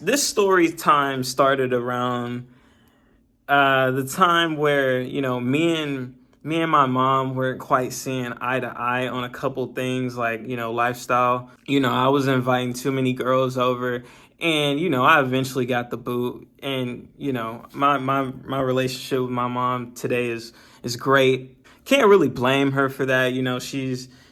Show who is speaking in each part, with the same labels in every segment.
Speaker 1: This story time started around the time where me and my mom weren't quite seeing eye to eye on a couple things like lifestyle. I was inviting too many girls over, and I eventually got the boot. And my relationship with my mom today is great. Can't really blame her for that.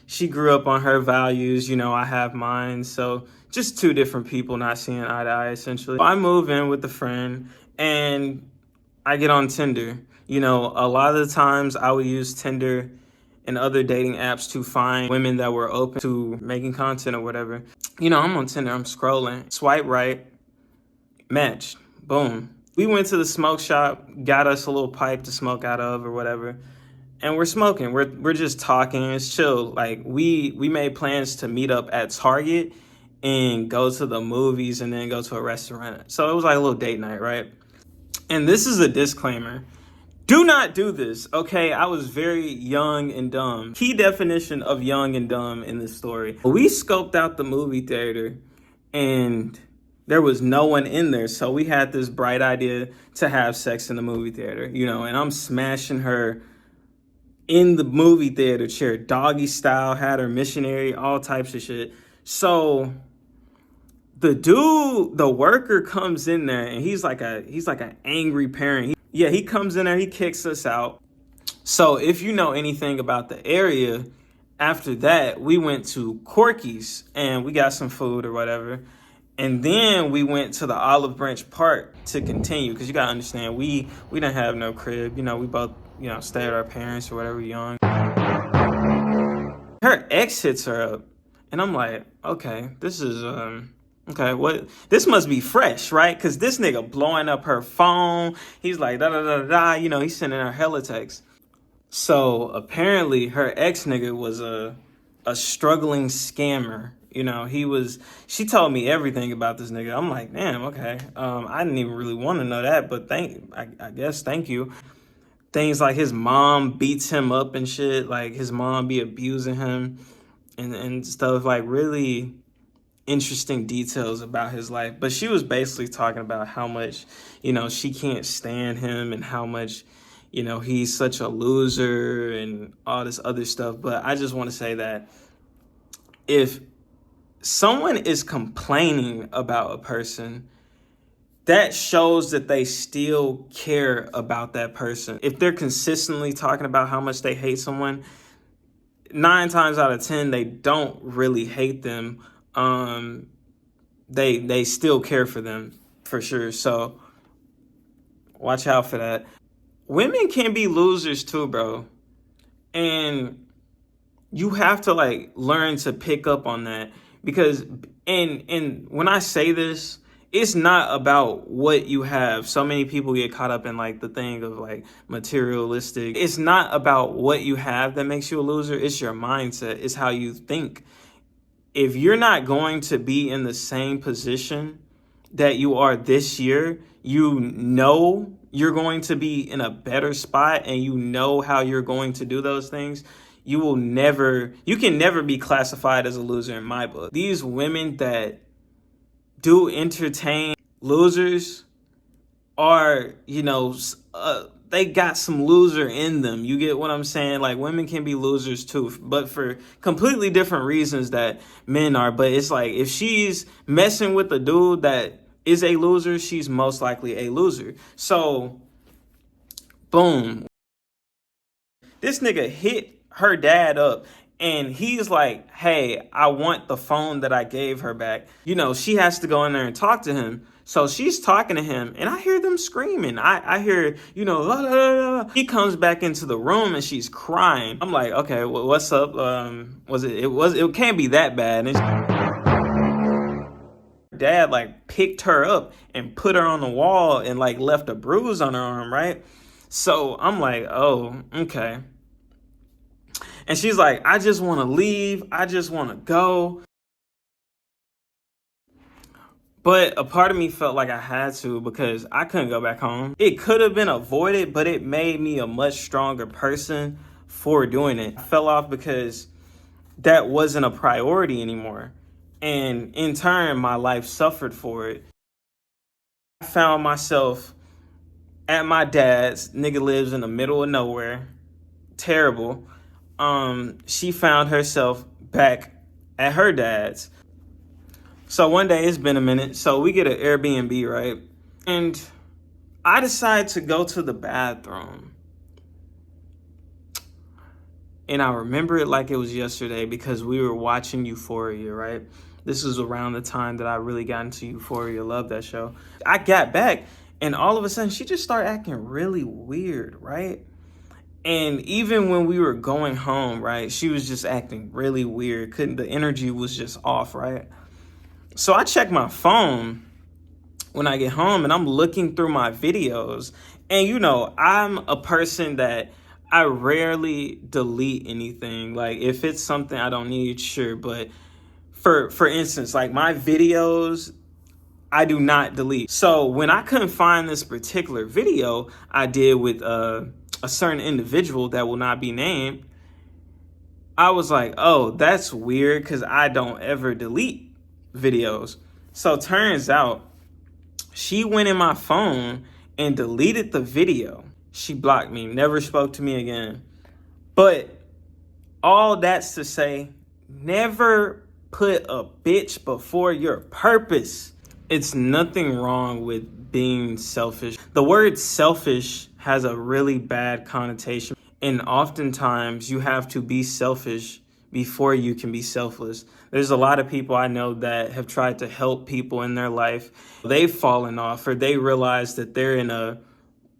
Speaker 1: She grew up on her values. I have mine. So just two different people not seeing eye to eye, essentially. I move in with a friend, and I get on Tinder. A lot of the times I would use Tinder and other dating apps to find women that were open to making content or whatever. I'm on Tinder, I'm scrolling, swipe right, matched, boom. We went to the smoke shop, got us a little pipe to smoke out of or whatever, and we're smoking. We're just talking. It's chill. Like we made plans to meet up at Target and go to the movies and then go to a restaurant. So it was like a little date night, right? And this is a disclaimer. Do not do this, okay? I was very young and dumb. Key definition of young and dumb in this story. We scoped out the movie theater and there was no one in there. So we had this bright idea to have sex in the movie theater, and I'm smashing her in the movie theater chair, doggy style, had her missionary, all types of shit. So the worker comes in there and he's like an angry parent. He comes in there, he kicks us out. So if you know anything about the area, after that, we went to Corky's and we got some food or whatever. And then we went to the Olive Branch Park to continue, because you gotta understand, we didn't have no crib. We both, stayed at our parents or whatever, young. Her ex hits her up, and I'm like, okay, this is okay, what? This must be fresh, right? Because this nigga blowing up her phone. He's like, da da da da. He's sending her hella texts. So apparently, her ex nigga was a struggling scammer. She told me everything about this nigga. I'm like, damn, okay. I didn't even really want to know that, but I guess thank you. Things like his mom beats him up and shit. Like his mom be abusing him and stuff. Like really interesting details about his life. But she was basically talking about how much, she can't stand him and how much, he's such a loser and all this other stuff. But I just want to say that if someone is complaining about a person, that shows that they still care about that person. If they're consistently talking about how much they hate someone, 9 times out of 10, they don't really hate them. They still care for them for sure. So watch out for that. Women can be losers too, bro. And you have to learn to pick up on that, because and when I say this, it's not about what you have. So many people get caught up in the thing of materialistic. It's not about what you have that makes you a loser. It's your mindset. It's how you think. If you're not going to be in the same position that you are this year, you're going to be in a better spot, and how you're going to do those things. You can never be classified as a loser in my book. These women that do entertain losers are, they got some loser in them. You get what I'm saying? Women can be losers too, but for completely different reasons that men are. But it's if she's messing with a dude that is a loser, she's most likely a loser. So, boom. This nigga hit her dad up, and he's like, hey, I want the phone that I gave her back. She has to go in there and talk to him. So she's talking to him, and I hear them screaming. I hear, la, la, la, la. He comes back into the room, and she's crying. I'm like, okay, what's up? It can't be that bad. And dad picked her up and put her on the wall and left a bruise on her arm, right? So I'm like, oh, okay. And she's like, I just want to leave. I just want to go. But a part of me felt like I had to, because I couldn't go back home. It could have been avoided, but it made me a much stronger person for doing it. I fell off because that wasn't a priority anymore. And in turn, my life suffered for it. I found myself at my dad's. Nigga lives in the middle of nowhere. Terrible. She found herself back at her dad's. So one day, it's been a minute. So we get an Airbnb, right? And I decide to go to the bathroom. And I remember it like it was yesterday because we were watching Euphoria, right? This was around the time that I really got into Euphoria. Love that show. I got back, and all of a sudden, she just started acting really weird, right? And even when we were going home, right, she was just acting really weird. The energy was just off, right? So I check my phone when I get home, and I'm looking through my videos. And, I'm a person that I rarely delete anything. Like, if it's something I don't need, sure. But for instance, like my videos, I do not delete. So when I couldn't find this particular video I did with a certain individual that will not be named, I was like, oh, that's weird because I don't ever delete videos. So turns out she went in my phone and deleted the video. She blocked me, never spoke to me again. But all that's to say, never put a bitch before your purpose. It's nothing wrong with being selfish. The word selfish has a really bad connotation. And oftentimes you have to be selfish before you can be selfless. There's a lot of people I know that have tried to help people in their life. They've fallen off, or they realize that they're in a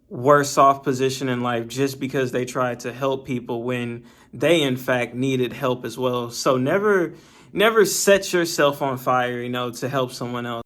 Speaker 1: worse off position in life just because they tried to help people when they in fact needed help as well. So never set yourself on fire, to help someone else.